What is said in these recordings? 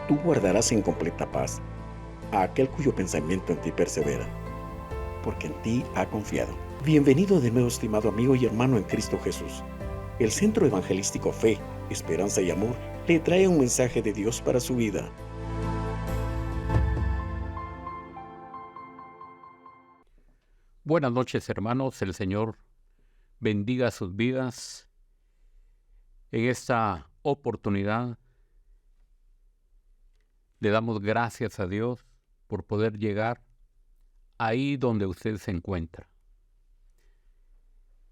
tú guardarás en completa paz a aquel cuyo pensamiento en ti persevera, porque en ti ha confiado. Bienvenido de nuevo, estimado amigo y hermano en Cristo Jesús. El Centro Evangelístico Fe, Esperanza y Amor le trae un mensaje de Dios para su vida. Buenas noches, hermanos. El Señor bendiga sus vidas. En esta oportunidad le damos gracias a Dios por poder llegar ahí donde usted se encuentra.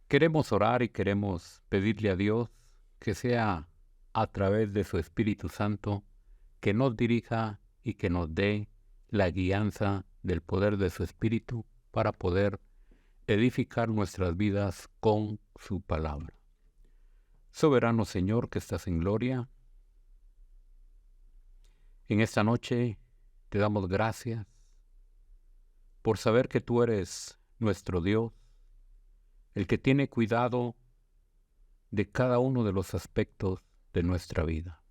Queremos orar y queremos pedirle a Dios que sea a través de su Espíritu Santo que nos dirija y que nos dé la guianza del poder de su Espíritu para poder edificar nuestras vidas con su palabra. Soberano Señor que estás en gloria, en esta noche te damos gracias por saber que tú eres nuestro Dios, el que tiene cuidado de cada uno de los aspectos de nuestra vida.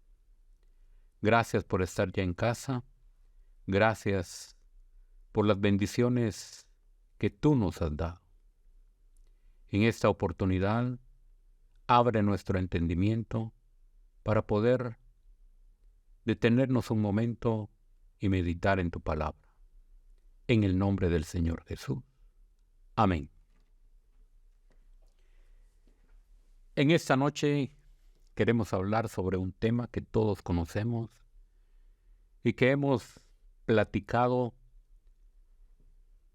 Gracias por estar ya en casa, gracias por las bendiciones que tú nos has dado. En esta oportunidad, abre nuestro entendimiento para poder detenernos un momento y meditar en tu palabra. En el nombre del Señor Jesús. Amén. En esta noche queremos hablar sobre un tema que todos conocemos y que hemos platicado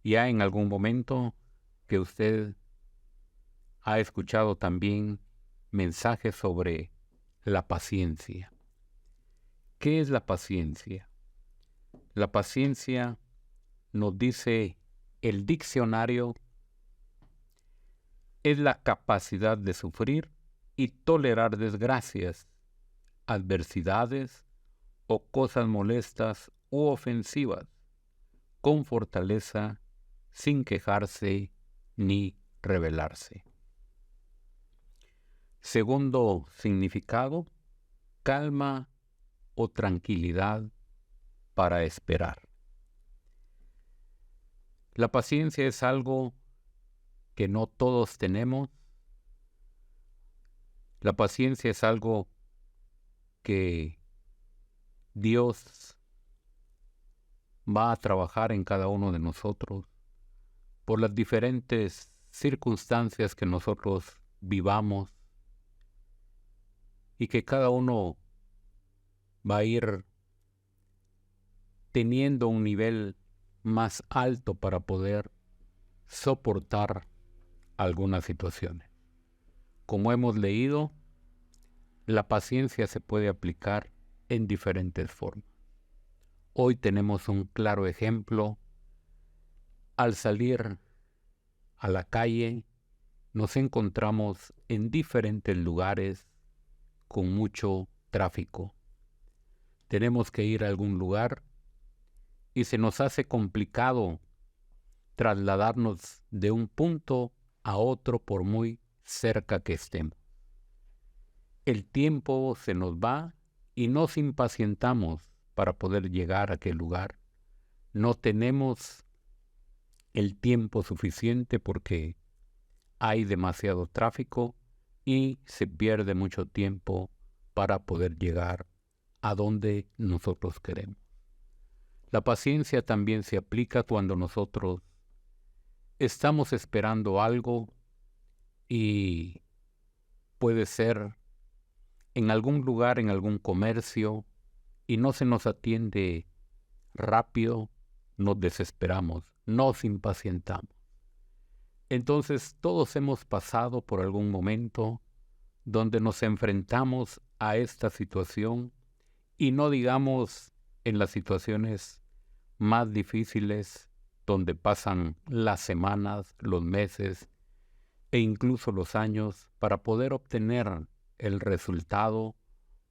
ya en algún momento, que usted ha escuchado también mensajes sobre la paciencia. ¿Qué es la paciencia? La paciencia, nos dice el diccionario, es la capacidad de sufrir y tolerar desgracias, adversidades o cosas molestas u ofensivas, con fortaleza, sin quejarse ni rebelarse. Segundo significado, calma o tranquilidad para esperar. La paciencia es algo que no todos tenemos. La paciencia es algo que Dios va a trabajar en cada uno de nosotros por las diferentes circunstancias que nosotros vivamos y que cada uno va a ir teniendo un nivel más alto para poder soportar algunas situaciones. Como hemos leído, la paciencia se puede aplicar en diferentes formas. Hoy tenemos un claro ejemplo. Al salir a la calle, nos encontramos en diferentes lugares con mucho tráfico. Tenemos que ir a algún lugar y se nos hace complicado trasladarnos de un punto a otro por muy cerca que estemos. El tiempo se nos va y nos impacientamos para poder llegar a aquel lugar. No tenemos el tiempo suficiente porque hay demasiado tráfico y se pierde mucho tiempo para poder llegar a donde nosotros queremos. La paciencia también se aplica cuando nosotros estamos esperando algo y puede ser en algún lugar, en algún comercio, y no se nos atiende rápido, nos desesperamos, nos impacientamos. Entonces todos hemos pasado por algún momento donde nos enfrentamos a esta situación, y no digamos en las situaciones más difíciles donde pasan las semanas, los meses e incluso los años para poder obtener el resultado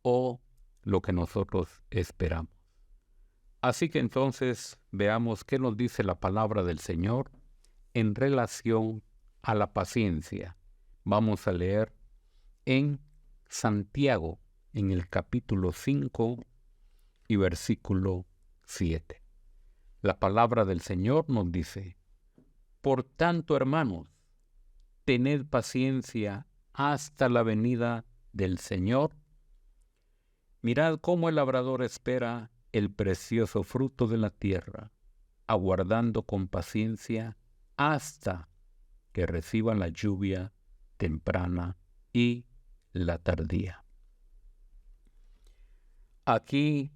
o lo que nosotros esperamos. Así que entonces veamos qué nos dice la palabra del Señor en relación a la paciencia. Vamos a leer en Santiago, en el capítulo 5, y versículo 7. La palabra del Señor nos dice: por tanto, hermanos, tened paciencia hasta la venida del Señor. Mirad cómo el labrador espera el precioso fruto de la tierra, aguardando con paciencia hasta que reciba la lluvia temprana y la tardía. Aquí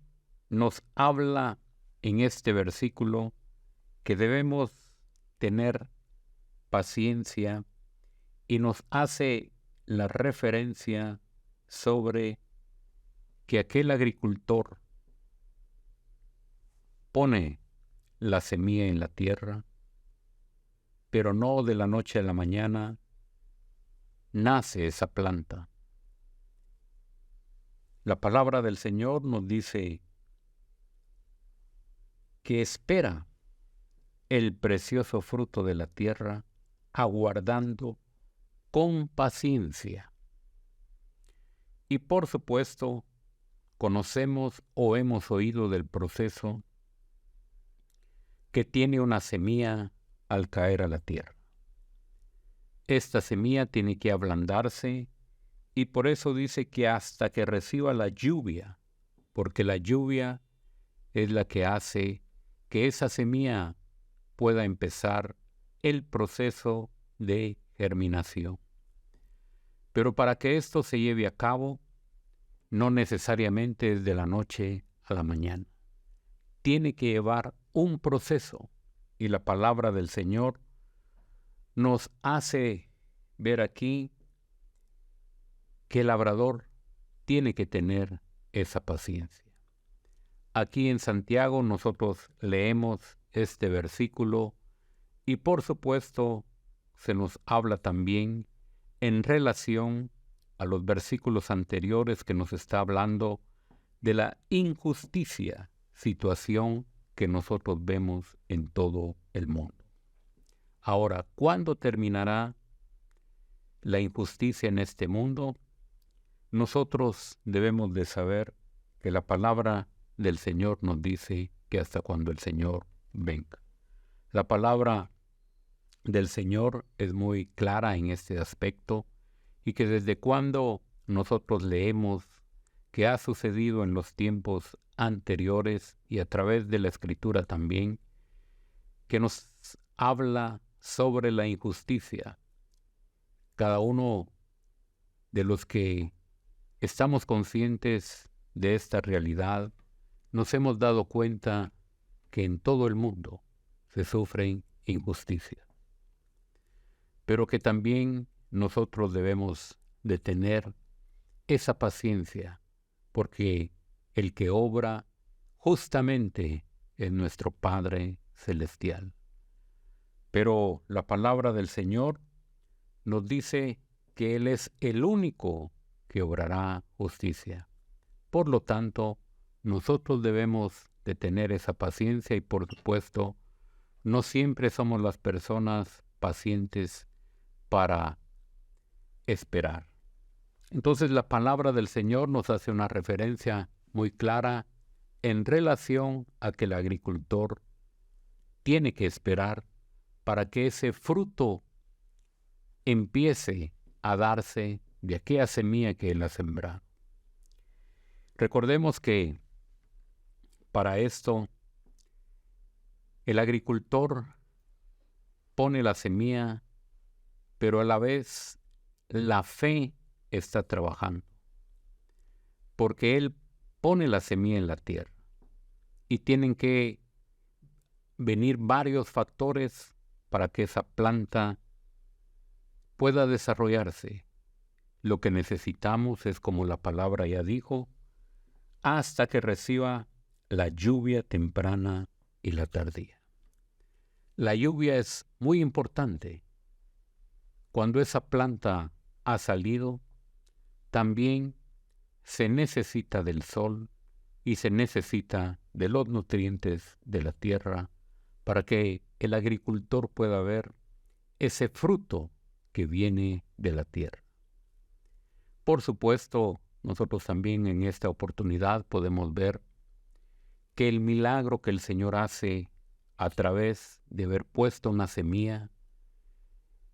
nos habla en este versículo que debemos tener paciencia y nos hace la referencia sobre que aquel agricultor pone la semilla en la tierra, pero no de la noche a la mañana nace esa planta. La palabra del Señor nos dice que espera el precioso fruto de la tierra, aguardando con paciencia. Y por supuesto, conocemos o hemos oído del proceso que tiene una semilla al caer a la tierra. Esta semilla tiene que ablandarse y por eso dice que hasta que reciba la lluvia, porque la lluvia es la que hace que esa semilla pueda empezar el proceso de germinación. Pero para que esto se lleve a cabo, no necesariamente es de la noche a la mañana. Tiene que llevar un proceso y la palabra del Señor nos hace ver aquí que el labrador tiene que tener esa paciencia. Aquí en Santiago nosotros leemos este versículo y por supuesto se nos habla también en relación a los versículos anteriores que nos está hablando de la injusticia, situación que nosotros vemos en todo el mundo. Ahora, ¿cuándo terminará la injusticia en este mundo? Nosotros debemos de saber que la palabra del Señor nos dice que hasta cuando el Señor venga. La palabra del Señor es muy clara en este aspecto y que desde cuando nosotros leemos que ha sucedido en los tiempos anteriores y a través de la Escritura también, que nos habla sobre la injusticia. Cada uno de los que estamos conscientes de esta realidad, nos hemos dado cuenta que en todo el mundo se sufren injusticias, pero que también nosotros debemos de tener esa paciencia, porque el que obra justamente es nuestro Padre Celestial. Pero la palabra del Señor nos dice que Él es el único que obrará justicia. Por lo tanto, nosotros debemos de tener esa paciencia y por supuesto, no siempre somos las personas pacientes para esperar. Entonces la palabra del Señor nos hace una referencia muy clara en relación a que el agricultor tiene que esperar para que ese fruto empiece a darse de aquella semilla que Él ha sembrado. Recordemos que para esto el agricultor pone la semilla, pero a la vez la fe está trabajando, porque Él pone la semilla en la tierra y tienen que venir varios factores para que esa planta pueda desarrollarse. Lo que necesitamos es, como la palabra ya dijo, hasta que reciba la lluvia temprana y la tardía. La lluvia es muy importante. Cuando esa planta ha salido, también se necesita del sol y se necesita de los nutrientes de la tierra para que el agricultor pueda ver ese fruto que viene de la tierra. Por supuesto, nosotros también en esta oportunidad podemos ver que el milagro que el Señor hace a través de haber puesto una semilla,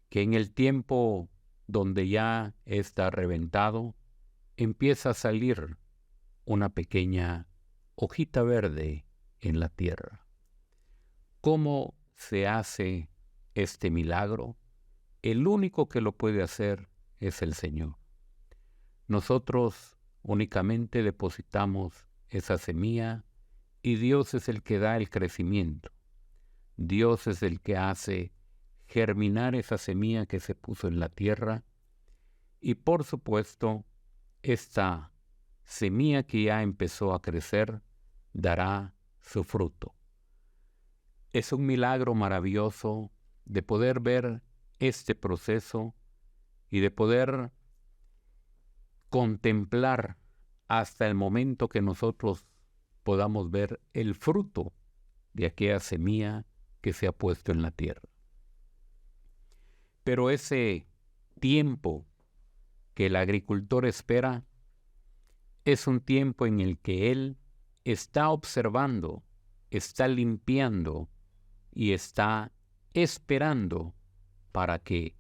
que en el tiempo donde ya está reventado, empieza a salir una pequeña hojita verde en la tierra. ¿Cómo se hace este milagro? El único que lo puede hacer es el Señor. Nosotros únicamente depositamos esa semilla y Dios es el que da el crecimiento. Dios es el que hace germinar esa semilla que se puso en la tierra y por supuesto esta semilla que ya empezó a crecer dará su fruto. Es un milagro maravilloso de poder ver este proceso y de poder contemplar hasta el momento que nosotros podamos ver el fruto de aquella semilla que se ha puesto en la tierra. Pero ese tiempo que el agricultor espera es un tiempo en el que él está observando, está limpiando y está esperando para que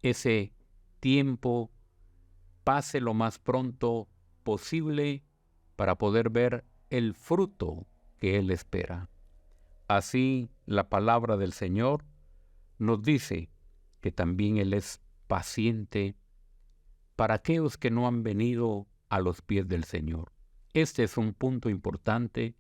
ese tiempo pase lo más pronto posible para poder ver el fruto que él espera. Así la palabra del Señor nos dice que también Él es paciente para aquellos que no han venido a los pies del Señor. Este es un punto importante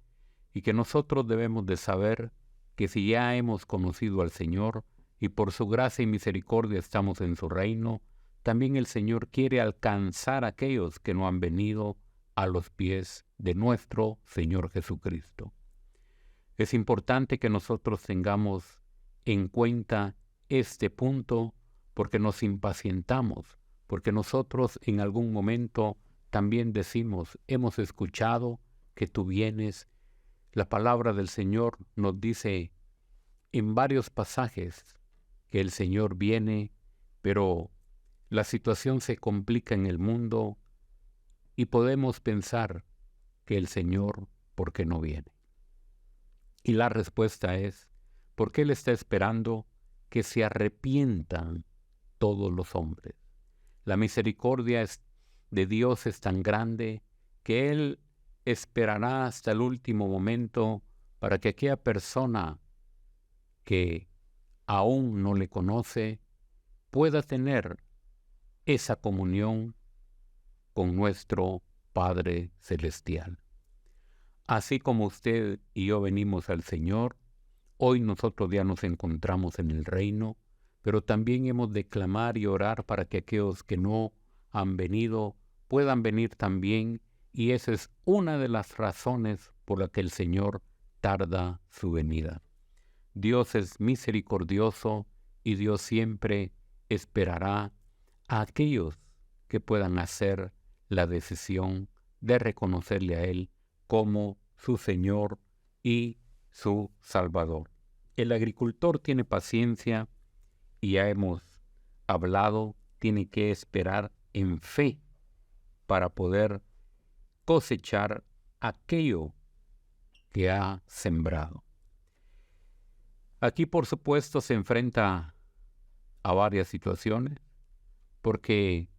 y que nosotros debemos de saber que si ya hemos conocido al Señor y por su gracia y misericordia estamos en su reino, también el Señor quiere alcanzar a aquellos que no han venido a los pies de nuestro Señor Jesucristo. Es importante que nosotros tengamos en cuenta este punto porque nos impacientamos, porque nosotros en algún momento también decimos, hemos escuchado que tú vienes. La palabra del Señor nos dice en varios pasajes que el Señor viene, pero la situación se complica en el mundo y podemos pensar que el Señor, ¿por qué no viene? Y la respuesta es, porque Él está esperando que se arrepientan todos los hombres. La misericordia de Dios es tan grande que Él esperará hasta el último momento para que aquella persona que aún no le conoce pueda tener esa comunión con nuestro Padre Celestial. Así como usted y yo venimos al Señor, hoy nosotros ya nos encontramos en el reino, pero también hemos de clamar y orar para que aquellos que no han venido puedan venir también, y esa es una de las razones por la que el Señor tarda su venida. Dios es misericordioso y Dios siempre esperará a aquellos que puedan hacer la decisión de reconocerle a Él como su Señor y su Salvador. El agricultor tiene paciencia y ya hemos hablado, tiene que esperar en fe para poder cosechar aquello que ha sembrado. Aquí, por supuesto, se enfrenta a varias situaciones, porque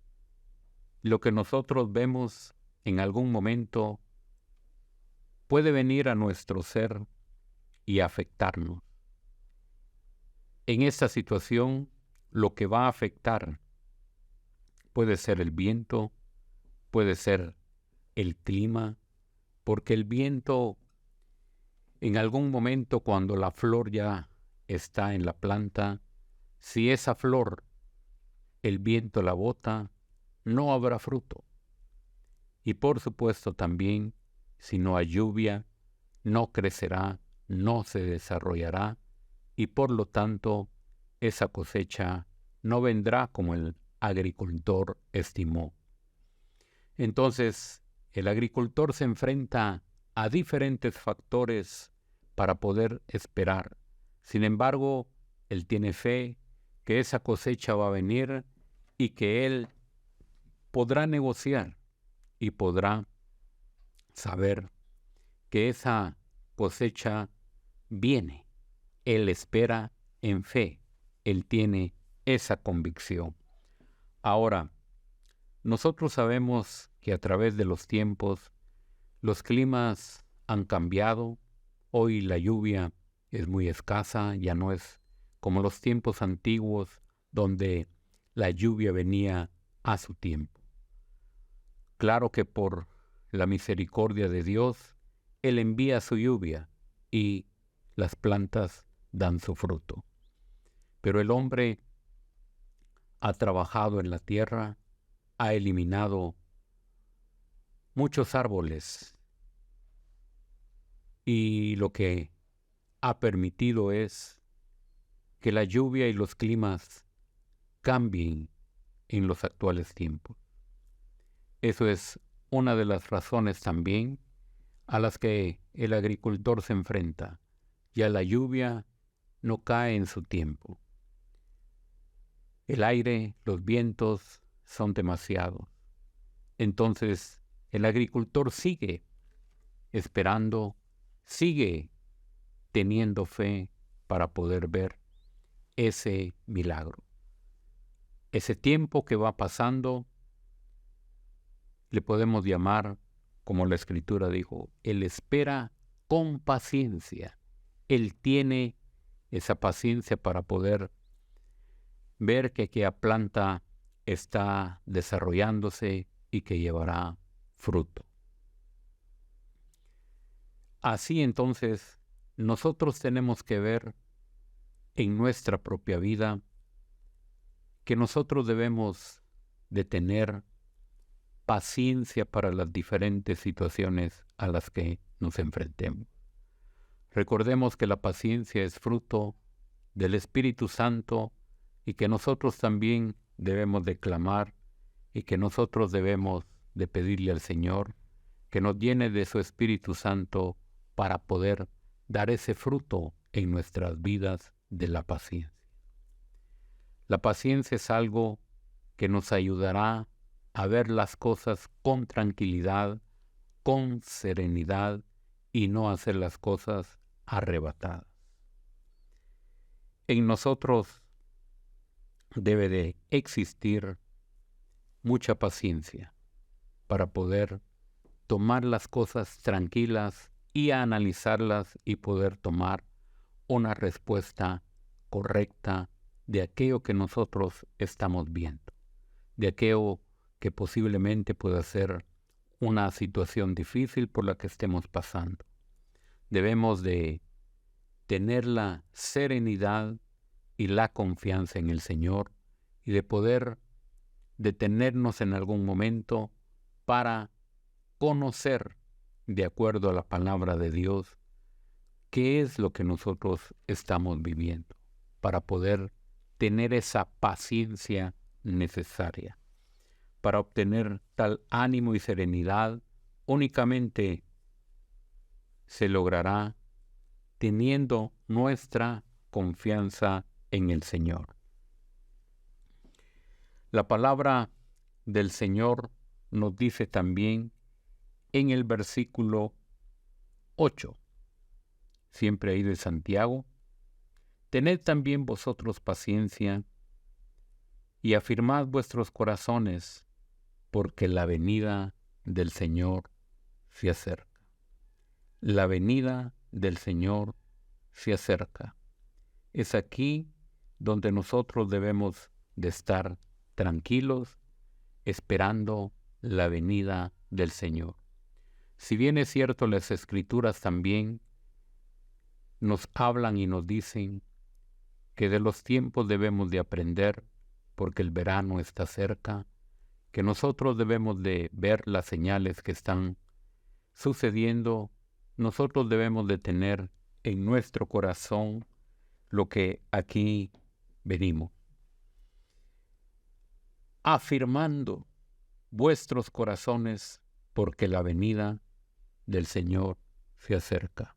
lo que nosotros vemos en algún momento puede venir a nuestro ser y afectarnos. En esta situación, lo que va a afectar puede ser el viento, puede ser el clima, porque el viento, en algún momento cuando la flor ya está en la planta, si esa flor el viento la bota, no habrá fruto. Y por supuesto también, si no hay lluvia, no crecerá, no se desarrollará, y por lo tanto, esa cosecha no vendrá como el agricultor estimó. Entonces, el agricultor se enfrenta a diferentes factores para poder esperar. Sin embargo, él tiene fe que esa cosecha va a venir y que él podrá negociar y podrá saber que esa cosecha viene. Él espera en fe. Él tiene esa convicción. Ahora, nosotros sabemos que a través de los tiempos, los climas han cambiado. Hoy la lluvia es muy escasa, ya no es como los tiempos antiguos donde la lluvia venía a su tiempo. Claro que por la misericordia de Dios, Él envía su lluvia y las plantas dan su fruto. Pero el hombre ha trabajado en la tierra, ha eliminado muchos árboles y lo que ha permitido es que la lluvia y los climas cambien en los actuales tiempos. Eso es una de las razones también a las que el agricultor se enfrenta. Ya la lluvia no cae en su tiempo. El aire, los vientos son demasiados. Entonces el agricultor sigue esperando, sigue teniendo fe para poder ver ese milagro. Ese tiempo que va pasando le podemos llamar, como la Escritura dijo, Él espera con paciencia. Él tiene esa paciencia para poder ver que aquella planta está desarrollándose y que llevará fruto. Así entonces, nosotros tenemos que ver en nuestra propia vida que nosotros debemos de tener paciencia para las diferentes situaciones a las que nos enfrentemos. Recordemos que la paciencia es fruto del Espíritu Santo y que nosotros también debemos de clamar y que nosotros debemos de pedirle al Señor que nos llene de su Espíritu Santo para poder dar ese fruto en nuestras vidas de la paciencia. La paciencia es algo que nos ayudará a ver las cosas con tranquilidad, con serenidad y no hacer las cosas arrebatadas. En nosotros debe de existir mucha paciencia para poder tomar las cosas tranquilas y analizarlas y poder tomar una respuesta correcta de aquello que nosotros estamos viendo, de aquello que posiblemente pueda ser una situación difícil por la que estemos pasando. Debemos de tener la serenidad y la confianza en el Señor y de poder detenernos en algún momento para conocer, de acuerdo a la palabra de Dios, qué es lo que nosotros estamos viviendo, para poder tener esa paciencia necesaria. Para obtener tal ánimo y serenidad, únicamente se logrará teniendo nuestra confianza en el Señor. La palabra del Señor nos dice también en el versículo 8, siempre ahí de Santiago, tened también vosotros paciencia y afirmad vuestros corazones, porque la venida del Señor se acerca. La venida del Señor se acerca. Es aquí donde nosotros debemos de estar tranquilos, esperando la venida del Señor. Si bien es cierto, las Escrituras también nos hablan y nos dicen que de los tiempos debemos de aprender, porque el verano está cerca, que nosotros debemos de ver las señales que están sucediendo, nosotros debemos de tener en nuestro corazón lo que aquí venimos. Afirmando vuestros corazones, porque la venida del Señor se acerca.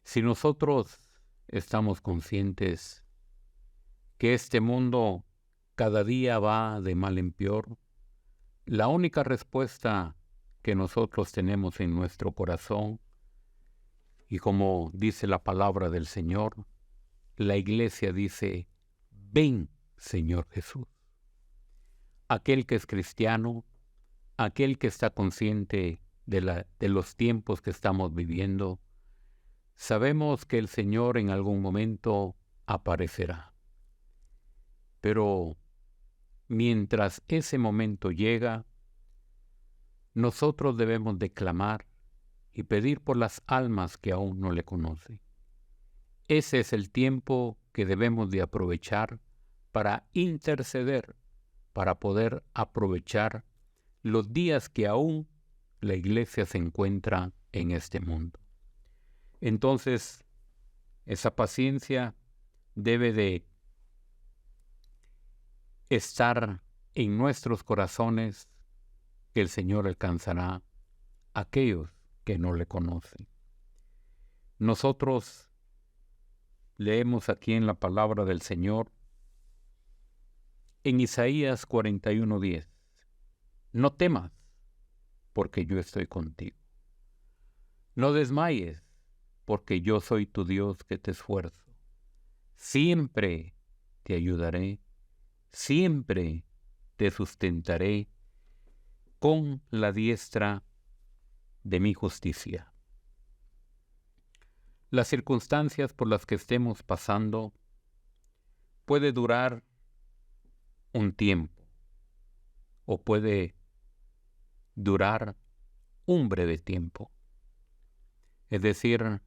Si nosotros estamos conscientes que este mundo cada día va de mal en peor, la única respuesta que nosotros tenemos en nuestro corazón. Y como dice la palabra del Señor, la iglesia dice: ven, Señor Jesús. Aquel que es cristiano, aquel que está consciente de los tiempos que estamos viviendo, sabemos que el Señor en algún momento aparecerá. Pero mientras ese momento llega, nosotros debemos de clamar y pedir por las almas que aún no le conocen. Ese es el tiempo que debemos de aprovechar para interceder, para poder aprovechar los días que aún la iglesia se encuentra en este mundo. Entonces, esa paciencia debe de estar en nuestros corazones, que el Señor alcanzará a aquellos que no le conocen. Nosotros leemos aquí en la palabra del Señor, en Isaías 41:10, no temas, porque yo estoy contigo. No desmayes, porque yo soy tu Dios que te esfuerzo. Siempre te ayudaré, siempre te sustentaré con la diestra de mi justicia. Las circunstancias por las que estemos pasando puede durar un tiempo o puede durar un breve tiempo. Es decir,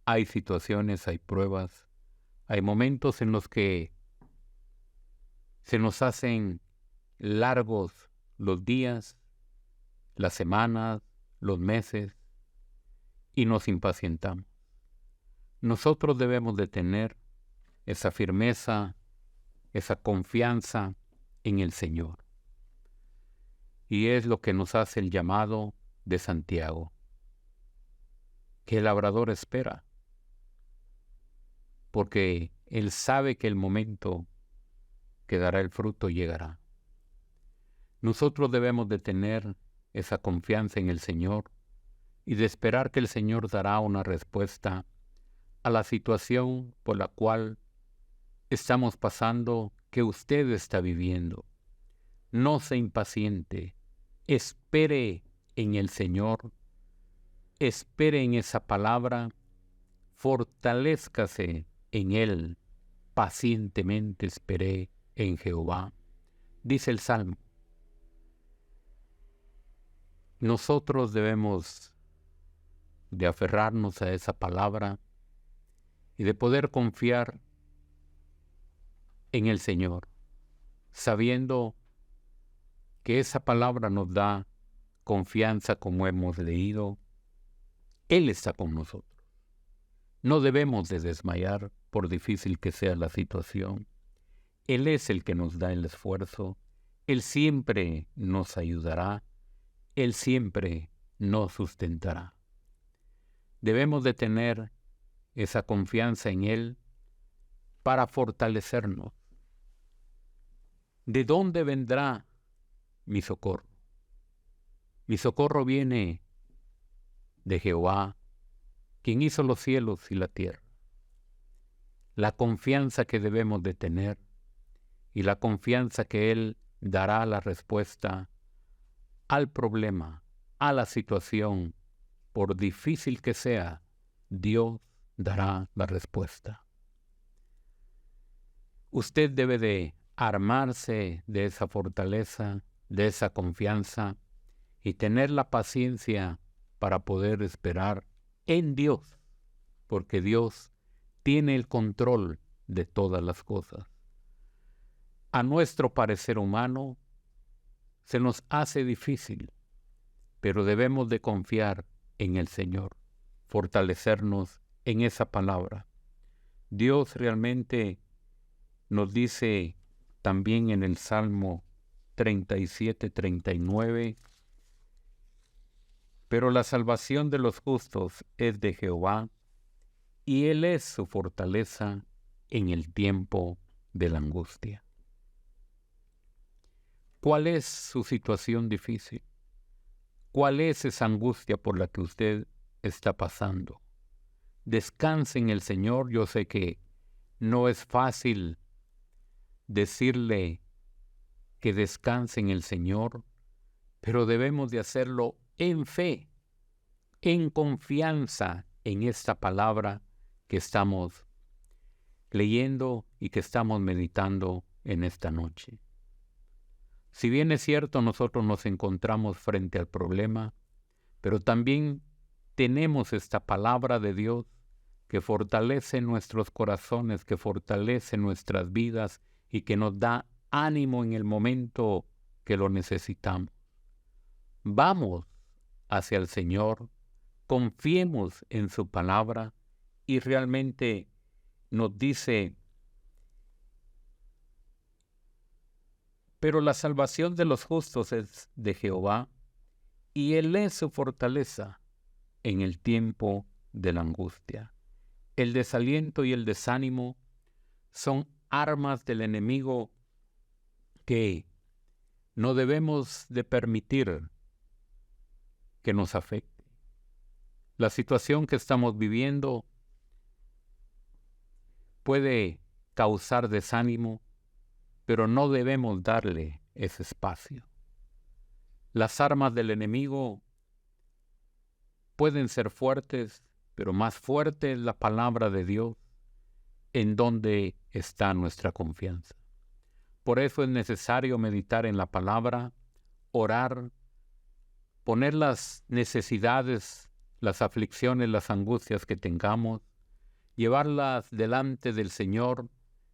hay situaciones, hay pruebas, hay momentos en los que se nos hacen largos los días, las semanas, los meses, y nos impacientamos. Nosotros debemos de tener esa firmeza, esa confianza en el Señor. Y es lo que nos hace el llamado de Santiago, que el labrador espera, porque él sabe que el momento que dará el fruto llegará. Nosotros debemos de tener esa confianza en el Señor y de esperar que el Señor dará una respuesta a la situación por la cual estamos pasando, que usted está viviendo. No se impaciente, espere en el Señor, espere en esa palabra, fortalézcase en Él. Pacientemente esperé en Jehová, dice el Salmo. Nosotros debemos de aferrarnos a esa palabra y de poder confiar en el Señor, sabiendo que esa palabra nos da confianza, como hemos leído. Él está con nosotros. No debemos de desmayar por difícil que sea la situación. Él es el que nos da el esfuerzo. Él siempre nos ayudará. Él siempre nos sustentará. Debemos de tener esa confianza en Él para fortalecernos. ¿De dónde vendrá mi socorro? Mi socorro viene de Jehová, quien hizo los cielos y la tierra. La confianza que debemos de tener y la confianza que Él dará la respuesta al problema, a la situación, por difícil que sea, Dios dará la respuesta. Usted debe de armarse de esa fortaleza, de esa confianza y tener la paciencia para poder esperar en Dios, porque Dios tiene el control de todas las cosas. A nuestro parecer humano se nos hace difícil, pero debemos de confiar en el Señor, fortalecernos en esa palabra. Dios realmente nos dice también en el Salmo 37:39, pero la salvación de los justos es de Jehová, y Él es su fortaleza en el tiempo de la angustia. ¿Cuál es su situación difícil? ¿Cuál es esa angustia por la que usted está pasando? Descanse en el Señor. Yo sé que no es fácil decirle que descanse en el Señor, pero debemos de hacerlo en fe, en confianza en esta palabra que estamos leyendo y que estamos meditando en esta noche. Si bien es cierto, nosotros nos encontramos frente al problema, pero también tenemos esta palabra de Dios que fortalece nuestros corazones, que fortalece nuestras vidas y que nos da ánimo en el momento que lo necesitamos. Vamos hacia el Señor, confiemos en su palabra y realmente nos dice: pero la salvación de los justos es de Jehová, y Él es su fortaleza en el tiempo de la angustia. El desaliento y el desánimo son armas del enemigo que no debemos de permitir que nos afecte. La situación que estamos viviendo puede causar desánimo, pero no debemos darle ese espacio. Las armas del enemigo pueden ser fuertes, pero más fuerte es la palabra de Dios, en donde está nuestra confianza. Por eso es necesario meditar en la palabra, orar, poner las necesidades, las aflicciones, las angustias que tengamos, llevarlas delante del Señor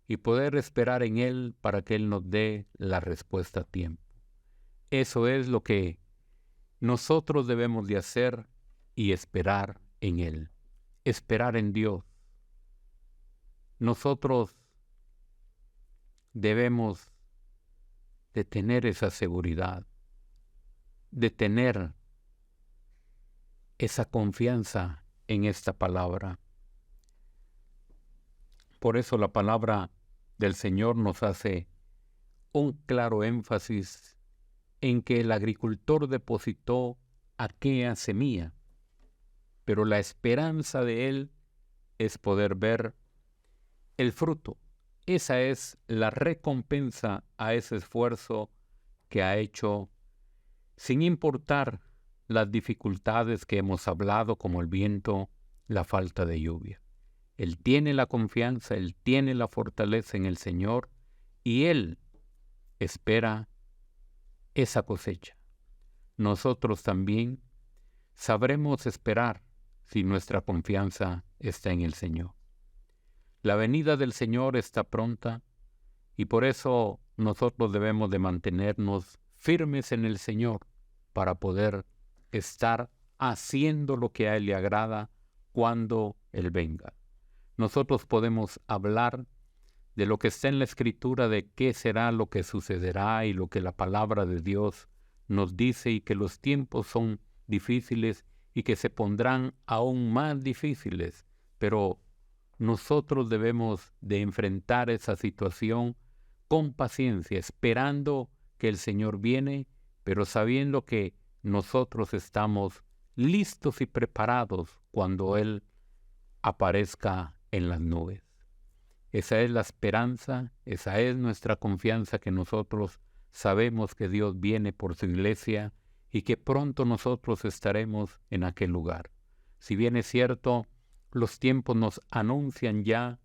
y poder esperar en Él para que Él nos dé la respuesta a tiempo. Eso es lo que nosotros debemos de hacer y esperar en Él, esperar en Dios. Nosotros debemos de tener esa seguridad, de tener esa confianza en esta palabra. Por eso la palabra del Señor nos hace un claro énfasis en que el agricultor depositó aquella semilla, pero la esperanza de él es poder ver el fruto. Esa es la recompensa a ese esfuerzo que ha hecho, sin importar las dificultades que hemos hablado, como el viento, la falta de lluvia. Él tiene la confianza, él tiene la fortaleza en el Señor y él espera esa cosecha. Nosotros también sabremos esperar si nuestra confianza está en el Señor. La venida del Señor está pronta y por eso nosotros debemos de mantenernos firmes en el Señor para poder estar haciendo lo que a Él le agrada cuando Él venga. Nosotros podemos hablar de lo que está en la Escritura, de qué será lo que sucederá y lo que la palabra de Dios nos dice, y que los tiempos son difíciles y que se pondrán aún más difíciles, pero nosotros debemos de enfrentar esa situación con paciencia, esperando que el Señor viene, pero sabiendo que nosotros estamos listos y preparados cuando Él aparezca en las nubes. Esa es la esperanza, esa es nuestra confianza, que nosotros sabemos que Dios viene por su iglesia y que pronto nosotros estaremos en aquel lugar. Si bien es cierto, los tiempos nos anuncian ya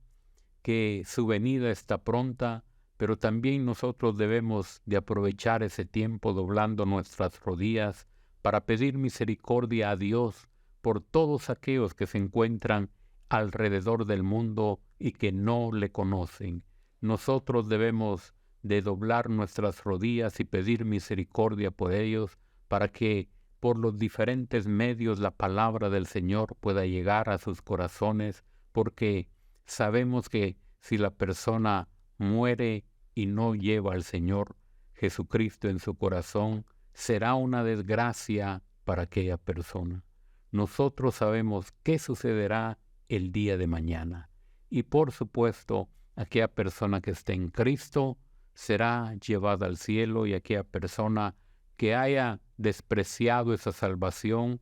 que su venida está pronta, pero también nosotros debemos de aprovechar ese tiempo doblando nuestras rodillas para pedir misericordia a Dios por todos aquellos que se encuentran alrededor del mundo y que no le conocen. Nosotros debemos de doblar nuestras rodillas y pedir misericordia por ellos, para que por los diferentes medios la palabra del Señor pueda llegar a sus corazones, porque sabemos que si la persona muere y no lleva al Señor Jesucristo en su corazón, será una desgracia para aquella persona. Nosotros sabemos qué sucederá el día de mañana. Y por supuesto, aquella persona que esté en Cristo será llevada al cielo, y aquella persona que haya despreciado esa salvación,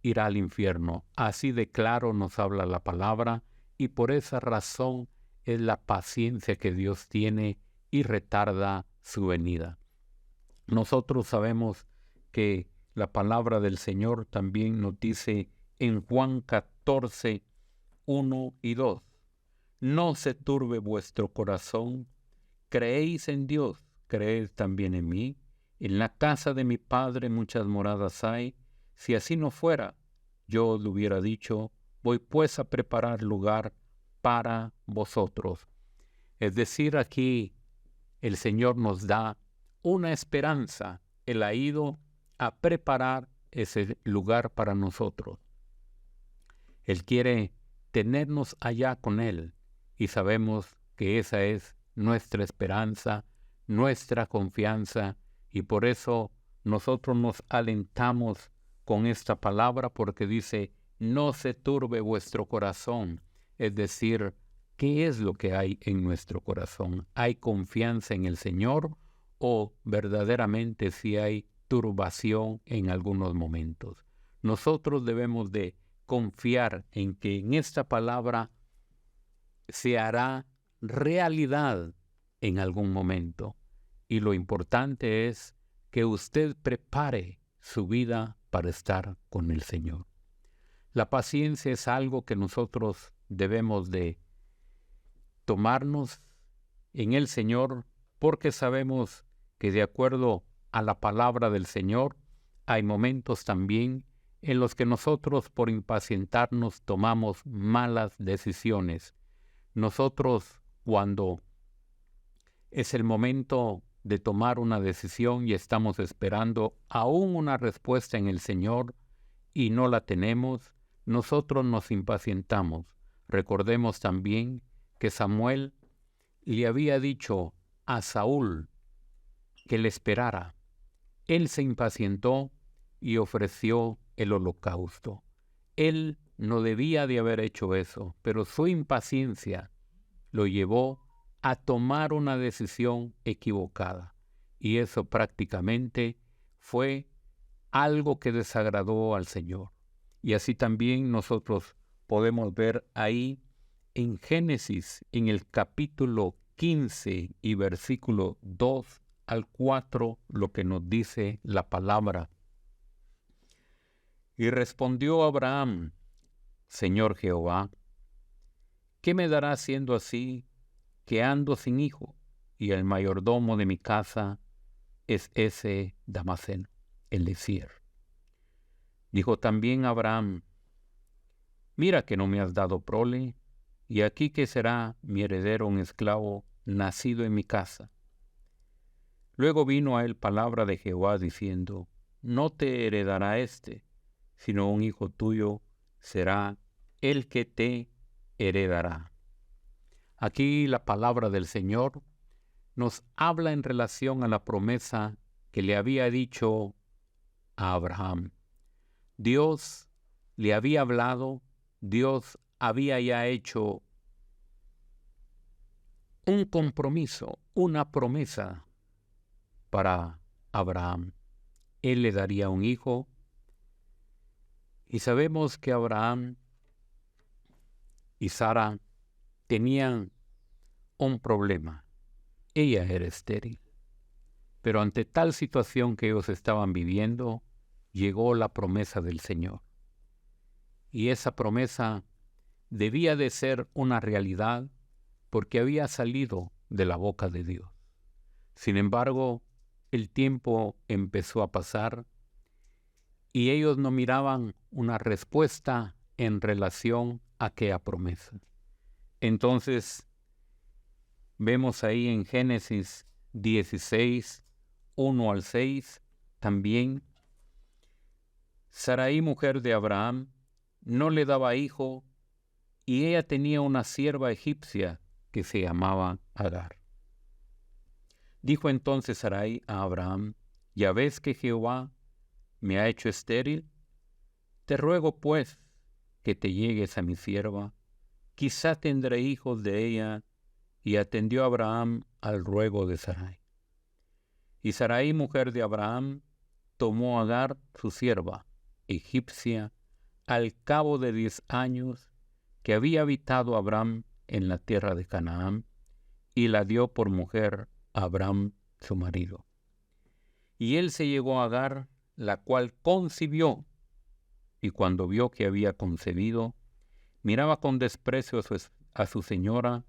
irá al infierno. Así de claro nos habla la palabra, y por esa razón es la paciencia que Dios tiene y retarda su venida. Nosotros sabemos que la palabra del Señor también nos dice en Juan 14, 1 y 2, no se turbe vuestro corazón, creéis en Dios, creed también en mí. En la casa de mi Padre muchas moradas hay. Si así no fuera, yo os lo hubiera dicho, voy pues a preparar lugar para vosotros. Es decir, aquí el Señor nos da una esperanza. Él ha ido a preparar ese lugar para nosotros. Él quiere tenernos allá con Él, y sabemos que esa es nuestra esperanza, nuestra confianza, y por eso nosotros nos alentamos con esta palabra, porque dice, no se turbe vuestro corazón. Es decir, ¿qué es lo que hay en nuestro corazón? ¿Hay confianza en el Señor o verdaderamente sí hay turbación en algunos momentos? Nosotros debemos de confiar en que en esta palabra se hará realidad en algún momento. Y lo importante es que usted prepare su vida para estar con el Señor. La paciencia es algo que nosotros debemos de tomarnos en el Señor, porque sabemos que de acuerdo a la palabra del Señor hay momentos también en los que nosotros por impacientarnos tomamos malas decisiones. Nosotros, cuando es el momento de tomar una decisión y estamos esperando aún una respuesta en el Señor y no la tenemos, nosotros nos impacientamos. Recordemos también que Samuel le había dicho a Saúl que le esperara. Él se impacientó y ofreció el holocausto. Él no debía de haber hecho eso, pero su impaciencia lo llevó a tomar una decisión equivocada. Y eso prácticamente fue algo que desagradó al Señor. Y así también nosotros podemos ver ahí en Génesis, en el capítulo 15 y versículo 2 al 4, lo que nos dice la palabra. Y respondió Abraham, Señor Jehová, ¿qué me dará siendo así, que ando sin hijo, y el mayordomo de mi casa es ese Damaseno, Eliezer? Dijo también Abraham, mira que no me has dado prole, y aquí que será mi heredero un esclavo nacido en mi casa. Luego vino a él palabra de Jehová diciendo, no te heredará sino un hijo tuyo será el que te heredará. Aquí la palabra del Señor nos habla en relación a la promesa que le había dicho a Abraham. Dios le había hablado, Dios había ya hecho un compromiso, una promesa para Abraham. Él le daría un hijo, y sabemos que Abraham y Sara tenían un problema. Ella era estéril. Pero ante tal situación que ellos estaban viviendo, llegó la promesa del Señor. Y esa promesa debía de ser una realidad porque había salido de la boca de Dios. Sin embargo, el tiempo empezó a pasar y ellos no miraban una respuesta en relación a aquella promesa. Entonces, vemos ahí en Génesis 16, 1 al 6, también, Sarai, mujer de Abraham, no le daba hijo, y ella tenía una sierva egipcia que se llamaba Agar. Dijo entonces Sarai a Abraham, ¿ya ves que Jehová me ha hecho estéril? Te ruego pues que te llegues a mi sierva, quizá tendré hijos de ella. Y atendió Abraham al ruego de Sarai. Y Sarai, mujer de Abraham, tomó a Agar, su sierva, egipcia, al cabo de 10 años que había habitado Abram en la tierra de Canaán, y la dio por mujer a Abram, su marido. Y él se llegó a Agar, la cual concibió, y cuando vio que había concebido, miraba con desprecio a su señora.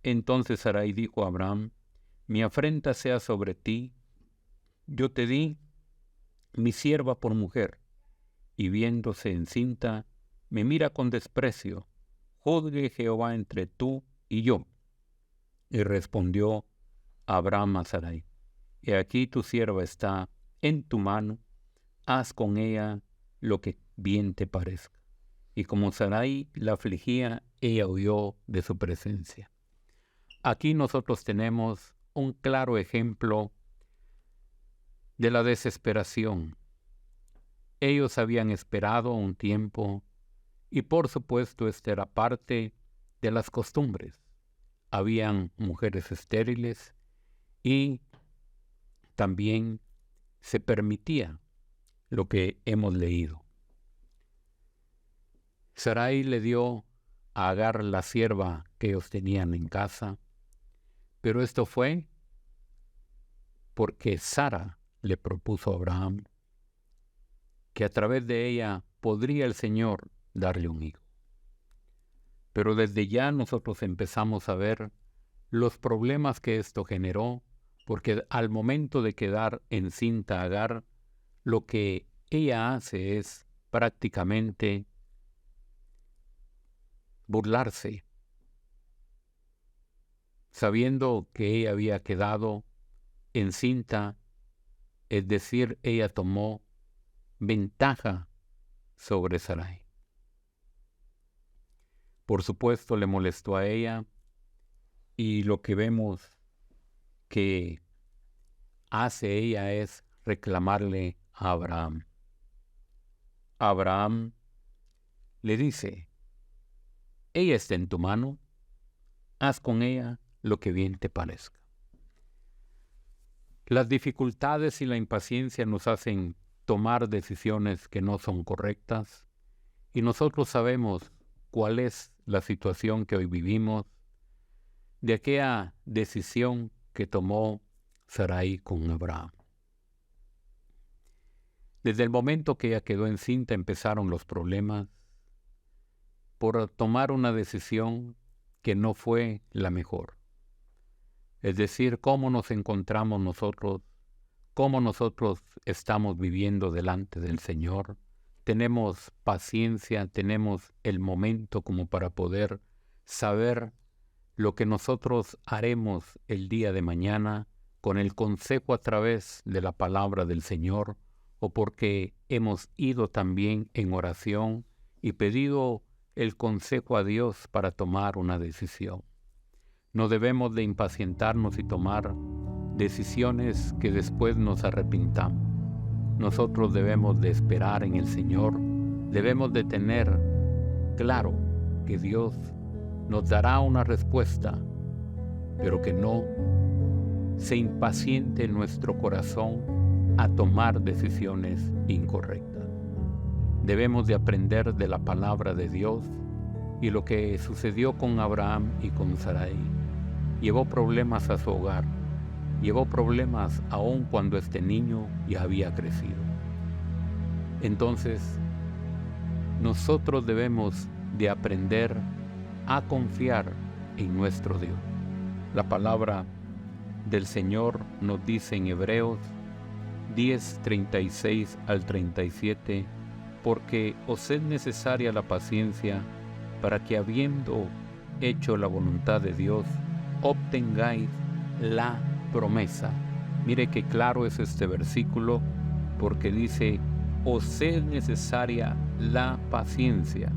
Entonces Sarai dijo a Abram: mi afrenta sea sobre ti, yo te di mi sierva por mujer, y viéndose encinta, me mira con desprecio. Juzgue Jehová entre tú y yo. Y respondió Abram a Sarai: he aquí tu sierva está en tu mano, haz con ella lo que bien te parezca. Y como Sarai la afligía, ella huyó de su presencia. Aquí nosotros tenemos un claro ejemplo de la desesperación. Ellos habían esperado un tiempo y por supuesto esta era parte de las costumbres. Habían mujeres estériles y también se permitía lo que hemos leído. Sarai le dio a Agar la sierva que ellos tenían en casa, pero esto fue porque Sara le propuso a Abraham que a través de ella podría el Señor darle un hijo. Pero desde ya nosotros empezamos a ver los problemas que esto generó, porque al momento de quedar encinta Agar, lo que ella hace es prácticamente burlarse, sabiendo que ella había quedado encinta, es decir, ella tomó ventaja sobre Sarai. Por supuesto le molestó a ella, y lo que vemos que hace ella es reclamarle a Abraham. Abraham le dice: ella está en tu mano, haz con ella lo que bien te parezca. Las dificultades y la impaciencia nos hacen tomar decisiones que no son correctas, y nosotros sabemos cuál es la situación que hoy vivimos, de aquella decisión que tomó Sarai con Abraham. Desde el momento que ella quedó encinta empezaron los problemas por tomar una decisión que no fue la mejor. Es decir, cómo nos encontramos nosotros, cómo nosotros estamos viviendo delante del Señor. Tenemos paciencia, tenemos el momento como para poder saber lo que nosotros haremos el día de mañana con el consejo a través de la palabra del Señor, o porque hemos ido también en oración y pedido el consejo a Dios para tomar una decisión. No debemos de impacientarnos y tomar decisiones que después nos arrepintamos. Nosotros debemos de esperar en el Señor, debemos de tener claro que Dios nos dará una respuesta, pero que no se impaciente nuestro corazón a tomar decisiones incorrectas. Debemos de aprender de la palabra de Dios, y lo que sucedió con Abraham y con Sarai llevó problemas a su hogar, llevó problemas aún cuando este niño ya había crecido. Entonces, nosotros debemos de aprender a confiar en nuestro Dios. La palabra del Señor nos dice en Hebreos 10:36 al 37, porque os es necesaria la paciencia para que, habiendo hecho la voluntad de Dios, obtengáis la promesa. Mire qué claro es este versículo, porque dice: os es necesaria la paciencia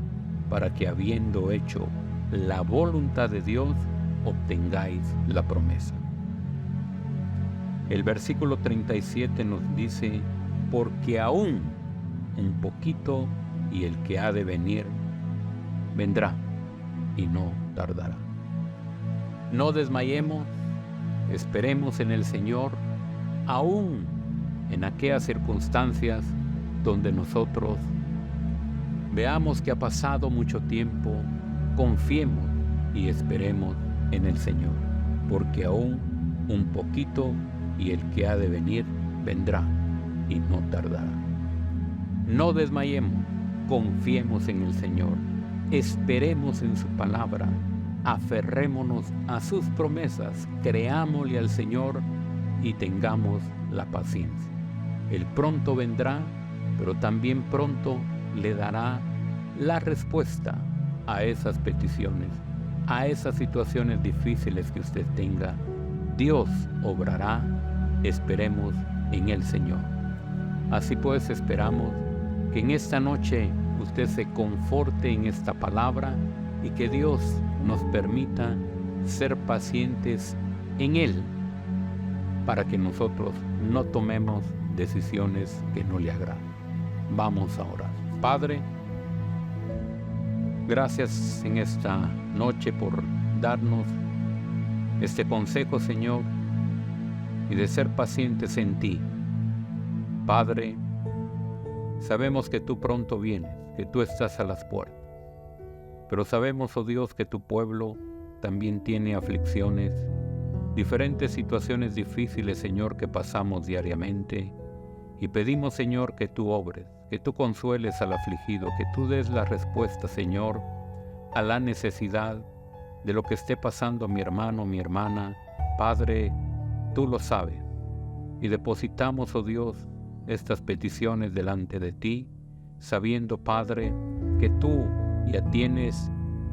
para que, habiendo hecho la voluntad de Dios, obtengáis la promesa. El versículo 37 nos dice: porque aún un poquito, y el que ha de venir vendrá y no tardará. No desmayemos, esperemos en el Señor aún en aquellas circunstancias donde nosotros veamos que ha pasado mucho tiempo, confiemos y esperemos en el Señor, porque aún un poquito y el que ha de venir vendrá y no tardará. No desmayemos, confiemos en el Señor, esperemos en su palabra, aferrémonos a sus promesas, creámosle al Señor y tengamos la paciencia. Él pronto vendrá, pero también pronto le dará la respuesta a esas peticiones, a esas situaciones difíciles que usted tenga. Dios obrará, esperemos en el Señor. Así pues, esperamos que en esta noche usted se conforte en esta palabra y que Dios nos permita ser pacientes en Él para que nosotros no tomemos decisiones que no le agradan. Vamos a orar. Padre, gracias en esta noche por darnos este consejo, Señor, y de ser pacientes en ti. Padre, sabemos que tú pronto vienes, que tú estás a las puertas, pero sabemos, oh Dios, que tu pueblo también tiene aflicciones, diferentes situaciones difíciles, Señor, que pasamos diariamente, y pedimos, Señor, que tú obres, que tú consueles al afligido, que tú des la respuesta, Señor, a la necesidad de lo que esté pasando mi hermano, mi hermana. Padre, tú lo sabes, y depositamos, oh Dios, estas peticiones delante de ti, sabiendo, Padre, que tú ya tienes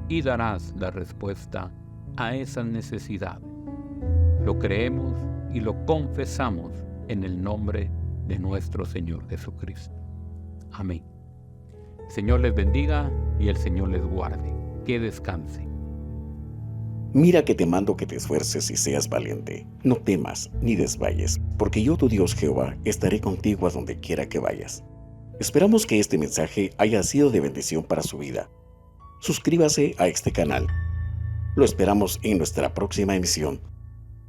y darás la respuesta a esas necesidades. Lo creemos y lo confesamos en el nombre de nuestro Señor Jesucristo. Amén. El Señor les bendiga y el Señor les guarde. Que descansen. Mira que te mando que te esfuerces y seas valiente. No temas ni desmayes, porque yo, tu Dios Jehová, estaré contigo a donde quiera que vayas. Esperamos que este mensaje haya sido de bendición para su vida. Suscríbase a este canal. Lo esperamos en nuestra próxima emisión.